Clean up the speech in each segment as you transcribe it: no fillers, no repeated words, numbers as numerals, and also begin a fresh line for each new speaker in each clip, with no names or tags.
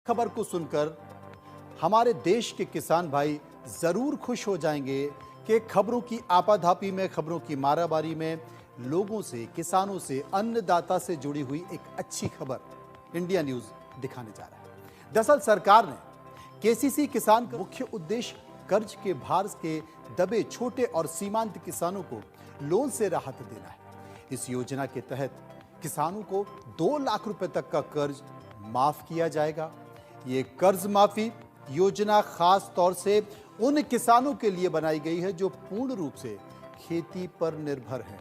खबर को सुनकर हमारे देश के किसान भाई जरूर खुश हो जाएंगे कि खबरों की आपाधापी में, खबरों की मारामारी में लोगों से, किसानों से, अन्नदाता से जुड़ी हुई एक अच्छी खबर इंडिया न्यूज दिखाने जा रहा है। दरअसल सरकार ने केसीसी किसान का मुख्य उद्देश्य कर्ज के भार के दबे छोटे और सीमांत किसानों को लोन से राहत देना है। इस योजना के तहत किसानों को 2 लाख रुपए तक का कर्ज माफ किया जाएगा। ये कर्ज माफी योजना खास तौर से उन किसानों के लिए बनाई गई है जो पूर्ण रूप से खेती पर निर्भर हैं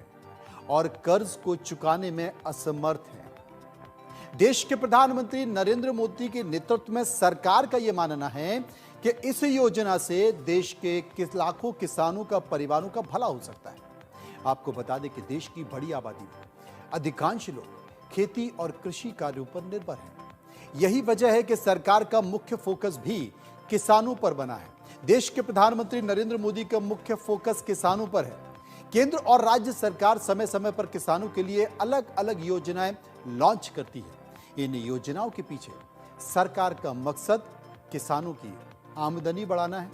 और कर्ज को चुकाने में असमर्थ हैं। देश के प्रधानमंत्री नरेंद्र मोदी के नेतृत्व में सरकार का यह मानना है कि इस योजना से देश के लाखों किसानों का, परिवारों का भला हो सकता है। आपको बता दें कि देश की बड़ी आबादी में अधिकांश लोग खेती और कृषि कार्यों पर निर्भर हैं। यही वजह है कि सरकार का मुख्य फोकस भी किसानों पर बना है। देश के प्रधानमंत्री नरेंद्र मोदी का मुख्य फोकस किसानों पर है। केंद्र और राज्य सरकार समय समय पर किसानों के लिए अलग अलग योजनाएं लॉन्च करती है। इन योजनाओं के पीछे सरकार का मकसद किसानों की आमदनी बढ़ाना है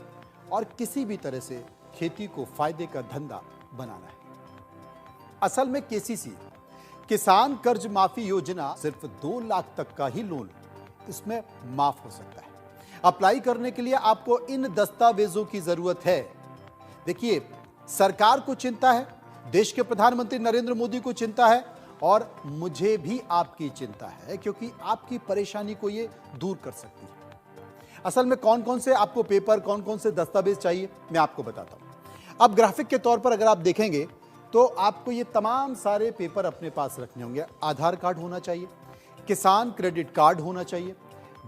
और किसी भी तरह से खेती को फायदे का धंधा बनाना है। असल में केसीसी किसान कर्ज माफी योजना सिर्फ 2 लाख तक का ही लोन इसमें माफ हो सकता है। अप्लाई करने के लिए आपको इन दस्तावेजों की जरूरत है। देखिए, सरकार को चिंता है, देश के प्रधानमंत्री नरेंद्र मोदी को चिंता है और मुझे भी आपकी चिंता है, क्योंकि आपकी परेशानी को ये दूर कर सकती है। असल में कौन कौन से आपको पेपर, कौन कौन से दस्तावेज चाहिए, मैं आपको बताता हूं। अब ग्राफिक के तौर पर अगर आप देखेंगे तो आपको ये तमाम सारे पेपर अपने पास रखने होंगे। आधार कार्ड होना चाहिए, किसान क्रेडिट कार्ड होना चाहिए,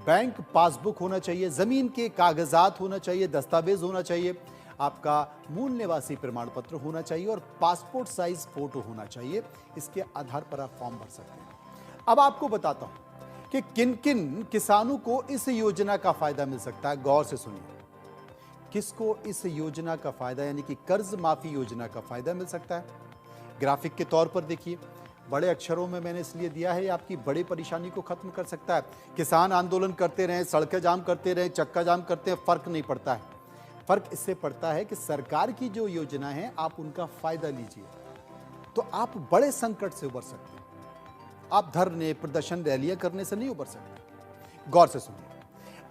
बैंक पासबुक होना चाहिए, जमीन के कागजात होना चाहिए, दस्तावेज होना चाहिए, आपका मूल निवासी प्रमाण पत्र होना चाहिए और पासपोर्ट साइज फोटो होना चाहिए। इसके आधार पर आप फॉर्म भर सकते हैं। अब आपको बताता हूं कि किन किन किसानों को इस योजना का फायदा मिल सकता है। गौर से सुनिए, किसको इस योजना का फायदा, यानी कि कर्ज माफी योजना का फायदा मिल सकता है। ग्राफिक के तौर पर देखिए, बड़े अक्षरों में मैंने इसलिए दिया है, आपकी बड़ी परेशानी को खत्म कर सकता है। किसान आंदोलन करते रहें, सड़कें जाम करते रहें, चक्का जाम करते हैं, फर्क नहीं पड़ता है। फर्क इससे पड़ता है कि सरकार की जो योजना है आप उनका फायदा लीजिए तो आप बड़े संकट से उबर सकते हैं। आप धरने, प्रदर्शन, रैलियां करने से नहीं उबर सकते। गौर से सुनिए,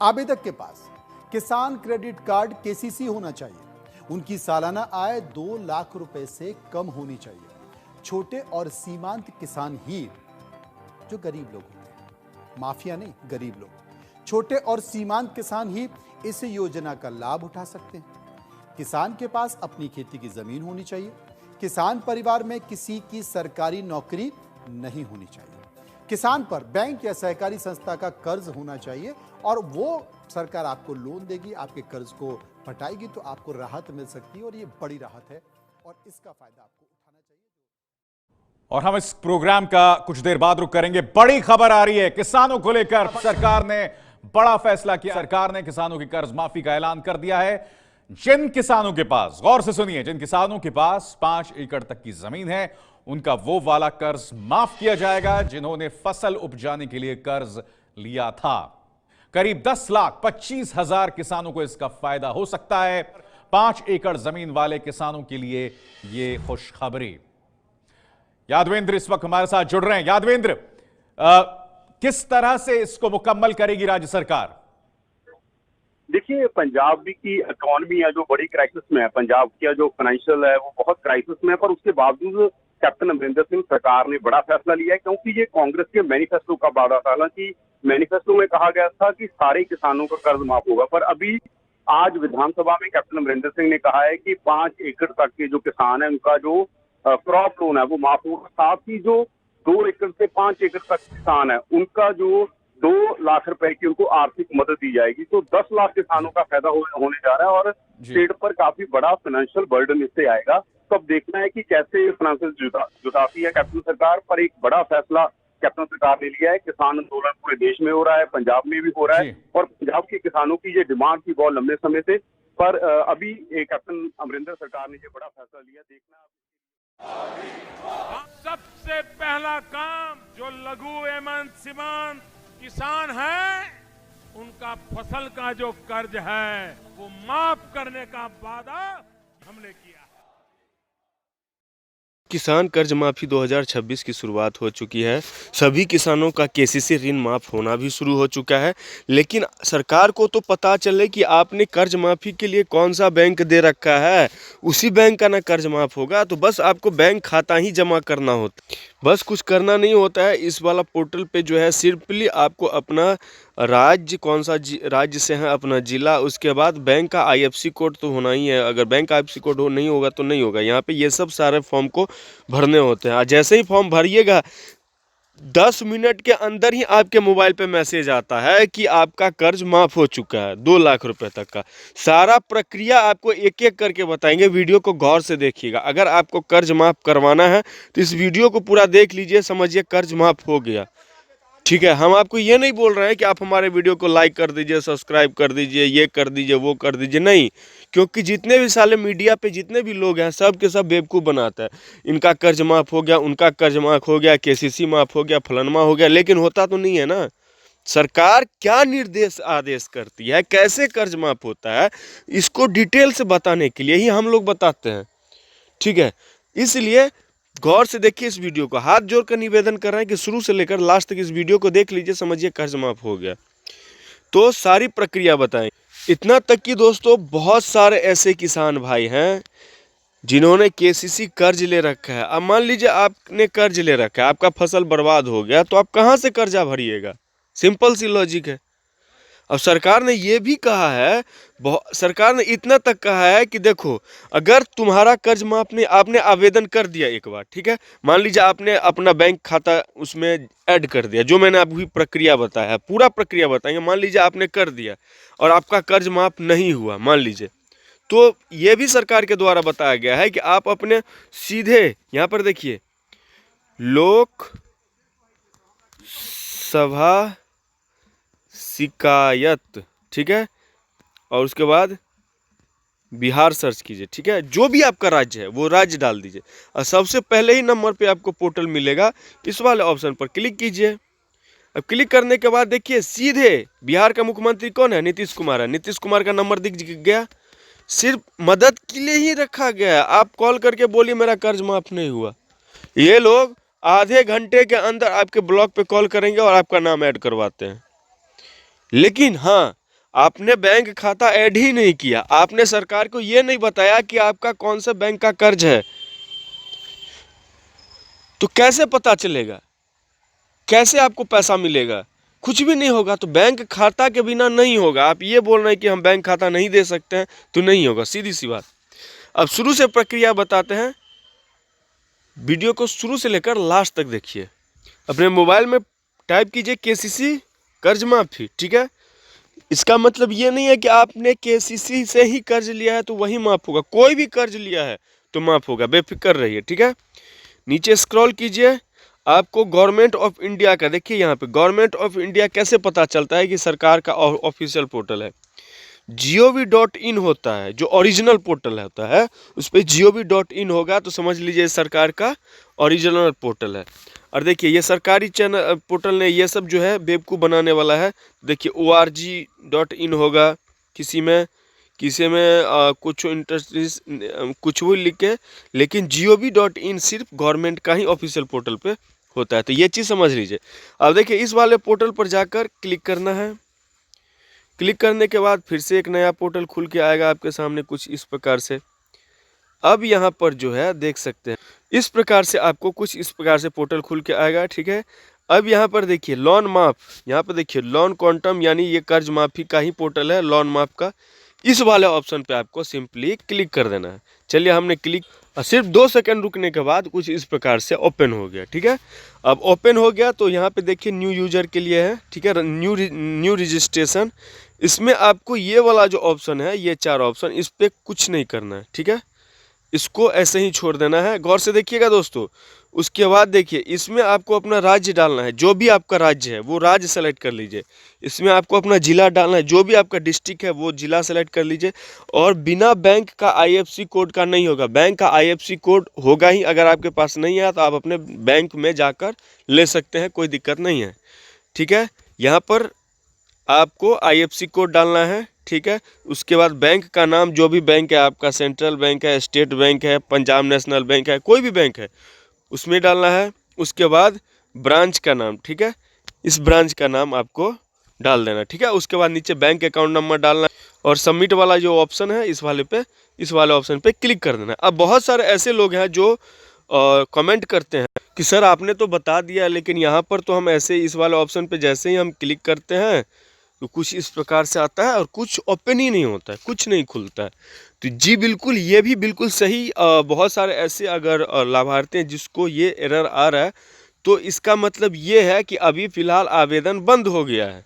आवेदक के पास किसान क्रेडिट कार्ड केसीसी होना चाहिए। उनकी सालाना आय 2 लाख रुपए से कम होनी चाहिए। छोटे और सीमांत किसान ही, जो गरीब लोग होते हैं, माफिया नहीं, गरीब लोग, छोटे और सीमांत किसान ही इस योजना का लाभ उठा सकते हैं। किसान के पास अपनी खेती की जमीन होनी चाहिए। किसान परिवार में किसी की सरकारी नौकरी नहीं होनी चाहिए। किसान पर बैंक या सहकारी संस्था का कर्ज होना चाहिए और वो सरकार आपको लोन देगी, आपके कर्ज को हटाएगी तो आपको राहत मिल सकती है और ये बड़ी राहत है और इसका फायदा आपको उठाना चाहिए।
और हम इस प्रोग्राम का कुछ देर बाद रुक करेंगे। बड़ी खबर आ रही है किसानों को लेकर। सरकार ने बड़ा फैसला किया। सरकार ने किसानों की कर्ज माफी का ऐलान कर दिया है। जिन किसानों के पास, गौर से सुनिए, जिन किसानों के पास 5 एकड़ तक की जमीन है उनका वो वाला कर्ज माफ किया जाएगा जिन्होंने फसल उपजाने के लिए कर्ज लिया था। करीब 10,25,000 किसानों को इसका फायदा हो सकता है। 5 एकड़ जमीन वाले किसानों के लिए यह खुशखबरी। यादवेंद्र इस वक्त हमारे साथ जुड़ रहे हैं। यादवेंद्र, किस तरह से इसको मुकम्मल करेगी राज्य सरकार?
देखिए, पंजाब की इकोनॉमी है जो बड़ी क्राइसिस में है। पंजाब का जो फाइनेंशियल है वो बहुत क्राइसिस में है, पर उसके बावजूद कैप्टन अमरिंदर सिंह सरकार ने बड़ा फैसला लिया है, क्योंकि ये कांग्रेस के मैनिफेस्टो का वादा था। हालांकि मैनिफेस्टो में कहा गया था कि सारे किसानों का कर्ज माफ होगा, पर अभी आज विधानसभा में कैप्टन अमरिंदर सिंह ने कहा है कि 5 एकड़ तक के जो किसान है उनका जो क्रॉप लोन है वो माफ होगा। साथ ही जो 2 एकड़ से 5 एकड़ तक किसान है उनका जो 2 लाख रुपए की उनको आर्थिक मदद दी जाएगी। तो 10 लाख किसानों का फायदा होने जा रहा है और स्टेट पर काफी बड़ा फाइनेंशियल बर्डन इससे आएगा। तो अब देखना है कि कैसे फाइनेंशियल जुटाती है कैप्टन सरकार। पर एक बड़ा फैसला कैप्टन सरकार ने लिया है। किसान आंदोलन पूरे देश में हो रहा है, पंजाब में भी हो रहा है और पंजाब के किसानों की ये डिमांड थी बहुत लंबे समय से। पर अभी कैप्टन अमरिंदर सरकार ने ये बड़ा फैसला लिया। देखना
सबसे पहला काम जो लघु एवं सीमांत किसान है आपका फसल का जो कर्ज है वो माफ करने का वादा हमने किया है।
किसान कर्ज माफी 2026 की शुरुआत हो चुकी है। सभी किसानों का केसीसी ऋण माफ होना भी शुरू हो चुका है। लेकिन सरकार को तो पता चले कि आपने कर्ज माफी के लिए कौन सा बैंक दे रखा है, उसी बैंक का ना कर्ज माफ होगा। तो बस आपको बैंक खाता ही जमा करना होता, बस कुछ करना नहीं होता है। इस वाला पोर्टल पे जो है सिंपली आपको अपना राज्य, कौन सा राज्य से है, अपना जिला, उसके बाद बैंक का आईएफएससी कोड तो होना ही है। अगर बैंक का आईएफएससी कोड नहीं होगा तो नहीं होगा। यहाँ पे ये सब सारे फॉर्म को भरने होते हैं। जैसे ही फॉर्म भरिएगा 10 मिनट के अंदर ही आपके मोबाइल पे मैसेज आता है कि आपका कर्ज माफ हो चुका है 2 लाख रुपए तक का। सारा प्रक्रिया आपको एक एक करके बताएंगे, वीडियो को गौर से देखिएगा। अगर आपको कर्ज माफ करवाना है तो इस वीडियो को पूरा देख लीजिए, समझिए कर्ज माफ हो गया। ठीक है, हम आपको ये नहीं बोल रहे हैं कि आप हमारे वीडियो को लाइक कर दीजिए, सब्सक्राइब कर दीजिए, ये कर दीजिए, वो कर दीजिए, नहीं। क्योंकि जितने भी साले मीडिया पे जितने भी लोग हैं सब के सब बेवकूफ़ बनाता है। इनका कर्ज माफ हो गया, उनका कर्ज माफ हो गया, केसीसी माफ हो गया, फलानमा हो गया, लेकिन होता तो नहीं है ना। सरकार क्या निर्देश आदेश करती है, कैसे कर्ज माफ होता है, इसको डिटेल से बताने के लिए ही हम लोग बताते हैं। ठीक है, इसलिए गौर से देखिए इस वीडियो को। हाथ जोड़कर निवेदन कर रहे हैं कि शुरू से लेकर लास्ट तक इस वीडियो को देख लीजिए, समझिए कर्ज माफ हो गया। तो सारी प्रक्रिया बताएं। इतना तक कि दोस्तों बहुत सारे ऐसे किसान भाई हैं जिन्होंने केसीसी कर्ज ले रखा है। अब मान लीजिए आपने कर्ज ले रखा है, आपका फसल बर्बाद हो गया, तो आप कहाँ से कर्जा भरिएगा? सिंपल सी लॉजिक है। अब सरकार ने ये भी कहा है, सरकार ने इतना तक कहा है कि देखो, अगर तुम्हारा कर्ज माफ नहीं, आपने आवेदन कर दिया एक बार, ठीक है, मान लीजिए आपने अपना बैंक खाता उसमें ऐड कर दिया, जो मैंने अभी प्रक्रिया बताया है, पूरा प्रक्रिया बताएंगे। मान लीजिए आपने कर दिया और आपका कर्ज माफ नहीं हुआ, मान लीजिए, तो ये भी सरकार के द्वारा बताया गया है कि आप अपने सीधे यहाँ पर देखिए, लोक सभा शिकायत, ठीक है, और उसके बाद बिहार सर्च कीजिए। ठीक है, जो भी आपका राज्य है वो राज्य डाल दीजिए और सबसे पहले ही नंबर पे आपको पोर्टल मिलेगा, इस वाले ऑप्शन पर क्लिक कीजिए। अब क्लिक करने के बाद देखिए सीधे बिहार का मुख्यमंत्री कौन है? नीतीश कुमार है। नीतीश कुमार का नंबर दिख गया, सिर्फ मदद के लिए ही रखा गया है। आप कॉल करके बोलिए मेरा कर्ज माफ नहीं हुआ, ये लोग आधे घंटे के अंदर आपके ब्लॉक पे कॉल करेंगे और आपका नाम ऐड करवाते हैं। लेकिन हाँ, आपने बैंक खाता ऐड ही नहीं किया, आपने सरकार को यह नहीं बताया कि आपका कौन सा बैंक का कर्ज है, तो कैसे पता चलेगा, कैसे आपको पैसा मिलेगा? कुछ भी नहीं होगा। तो बैंक खाता के बिना नहीं होगा। आप ये बोल रहे हैं कि हम बैंक खाता नहीं दे सकते हैं, तो नहीं होगा, सीधी सी बात। अब शुरू से प्रक्रिया बताते हैं, वीडियो को शुरू से लेकर लास्ट तक देखिए। अपने मोबाइल में टाइप कीजिए केसीसी कर्ज माफी। ठीक है, इसका मतलब ये नहीं है कि आपने केसीसी से ही कर्ज लिया है तो वही माफ होगा। कोई भी कर्ज लिया है तो माफ होगा, बेफिक्र रहिए। ठीक है, नीचे स्क्रॉल कीजिए, आपको गवर्नमेंट ऑफ इंडिया का देखिए, यहाँ पे गवर्नमेंट ऑफ इंडिया कैसे पता चलता है कि सरकार का ऑफिशियल पोर्टल है। gov.in होता है, जो ओरिजिनल पोर्टल होता है, उस पर gov.in होगा तो समझ लीजिए सरकार का ओरिजिनल पोर्टल है। और देखिए ये सरकारी चैनल पोर्टल ने ये सब जो है बेवकूफ़ बनाने वाला है। देखिए org.in होगा, किसी में कुछ इंटरेस्ट कुछ भी लिख के, लेकिन gov.in सिर्फ गवर्नमेंट का ही ऑफिशियल पोर्टल पे होता है। तो ये चीज़ समझ लीजिए। अब देखिए इस वाले पोर्टल पर जाकर क्लिक करना है। क्लिक करने के बाद फिर से एक नया पोर्टल खुल के आएगा आपके सामने कुछ इस प्रकार से। अब यहाँ पर जो है देख सकते हैं, इस प्रकार से आपको कुछ इस प्रकार से पोर्टल खुल के आएगा। ठीक है, अब यहाँ पर देखिए लोन माफ, यहाँ पर देखिए लोन क्वांटम, यानी ये कर्ज माफी का ही पोर्टल है, लोन माफ का। इस वाले ऑप्शन पे आपको सिंपली क्लिक कर देना है। चलिए हमने क्लिक, सिर्फ 2 सेकंड रुकने के बाद कुछ इस प्रकार से ओपन हो गया। ठीक है, अब ओपन हो गया तो यहाँ पे देखिए न्यू यूजर के लिए है। ठीक है, न्यू रजिस्ट्रेशन, इसमें आपको ये वाला जो ऑप्शन है, ये 4 ऑप्शन, इस पर कुछ नहीं करना है। ठीक है, इसको ऐसे ही छोड़ देना है। गौर से देखिएगा दोस्तों। उसके बाद देखिए इसमें आपको अपना राज्य डालना है, जो भी आपका राज्य है वो राज्य सेलेक्ट कर लीजिए। इसमें आपको अपना जिला डालना है, जो भी आपका डिस्ट्रिक्ट है वो जिला सेलेक्ट कर लीजिए। और बिना बैंक का आईएफएससी कोड का नहीं होगा, बैंक का आईएफएससी कोड होगा ही। अगर आपके पास नहीं है तो आप अपने बैंक में जाकर ले सकते हैं, कोई दिक्कत नहीं है। ठीक है, यहाँ पर आपको IFSC कोड डालना है, ठीक है। उसके बाद बैंक का नाम, जो भी बैंक है आपका, सेंट्रल बैंक है, स्टेट बैंक है, पंजाब नेशनल बैंक है, कोई भी बैंक है उसमें डालना है। उसके बाद ब्रांच का नाम, ठीक है, इस ब्रांच का नाम आपको डाल देना, ठीक है। उसके बाद नीचे बैंक अकाउंट नंबर डालना और सबमिट वाला जो ऑप्शन है इस वाले ऑप्शन पे क्लिक कर देना। अब बहुत सारे ऐसे लोग हैं जो कमेंट करते हैं कि सर आपने तो बता दिया, लेकिन यहाँ पर तो हम ऐसे इस वाले ऑप्शन पे जैसे ही हम क्लिक करते हैं तो कुछ इस प्रकार से आता है और कुछ ओपन ही नहीं होता है, कुछ नहीं खुलता है। तो जी बिल्कुल, ये भी बिल्कुल सही। बहुत सारे ऐसे अगर लाभार्थी हैं जिसको ये एरर आ रहा है, तो इसका मतलब ये है कि अभी फ़िलहाल आवेदन बंद हो गया है।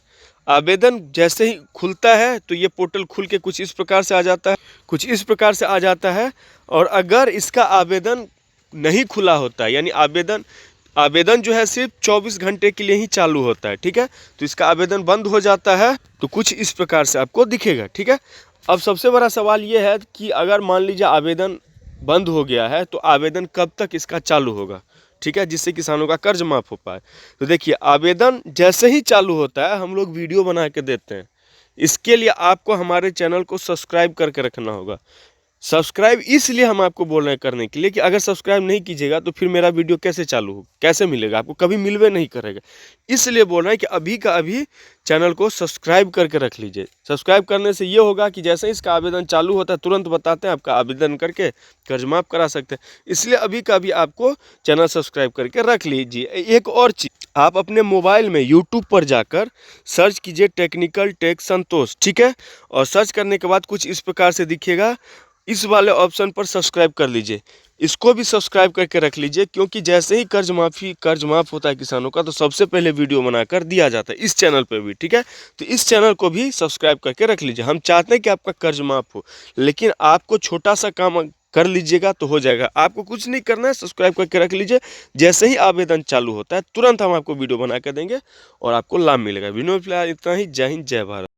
आवेदन जैसे ही खुलता है तो ये पोर्टल खुल के कुछ इस प्रकार से आ जाता है, और अगर इसका आवेदन नहीं खुला होता है, यानी आवेदन जो है सिर्फ 24 घंटे के लिए ही चालू होता है, ठीक है। तो इसका आवेदन बंद हो जाता है तो कुछ इस प्रकार से आपको दिखेगा, ठीक है। अब सबसे बड़ा सवाल ये है कि अगर मान लीजिए आवेदन बंद हो गया है तो आवेदन कब तक इसका चालू होगा, ठीक है, जिससे किसानों का कर्ज माफ़ हो पाए। तो देखिए, आवेदन जैसे ही चालू होता है हम लोग वीडियो बना के देते हैं। इसके लिए आपको हमारे चैनल को सब्सक्राइब करके रखना होगा। सब्सक्राइब इसलिए हम आपको बोल रहे हैं करने के लिए कि अगर सब्सक्राइब नहीं कीजिएगा तो फिर मेरा वीडियो कैसे चालू हो, कैसे मिलेगा आपको, कभी मिलवे नहीं करेगा। इसलिए बोल रहे हैं कि अभी का अभी चैनल को सब्सक्राइब करके रख लीजिए। सब्सक्राइब करने से ये होगा कि जैसे ही इसका आवेदन चालू होता है तुरंत बताते हैं, आपका आवेदन करके कर्ज माफ़ करा सकते हैं। इसलिए अभी का अभी आपको चैनल सब्सक्राइब करके रख लीजिए। एक और चीज़, आप अपने मोबाइल में यूट्यूब पर जाकर सर्च कीजिए टेक्निकल टेक संतोष, ठीक है, और सर्च करने के बाद कुछ इस प्रकार से दिखेगा। इस वाले ऑप्शन पर सब्सक्राइब कर लीजिए, इसको भी सब्सक्राइब करके रख लीजिए, क्योंकि जैसे ही कर्ज माफ़ होता है किसानों का तो सबसे पहले वीडियो बनाकर दिया जाता है इस चैनल पे भी, ठीक है। तो इस चैनल को भी सब्सक्राइब करके रख लीजिए। हम चाहते हैं कि आपका कर्ज माफ़ हो, लेकिन आपको छोटा सा काम कर लीजिएगा तो हो जाएगा। आपको कुछ नहीं करना है, सब्सक्राइब करके रख लीजिए। जैसे ही आवेदन चालू होता है तुरंत हम आपको वीडियो बना कर देंगे और आपको लाभ मिलेगा। वीडियो में फिलहाल इतना ही। जय हिंद, जय भारत।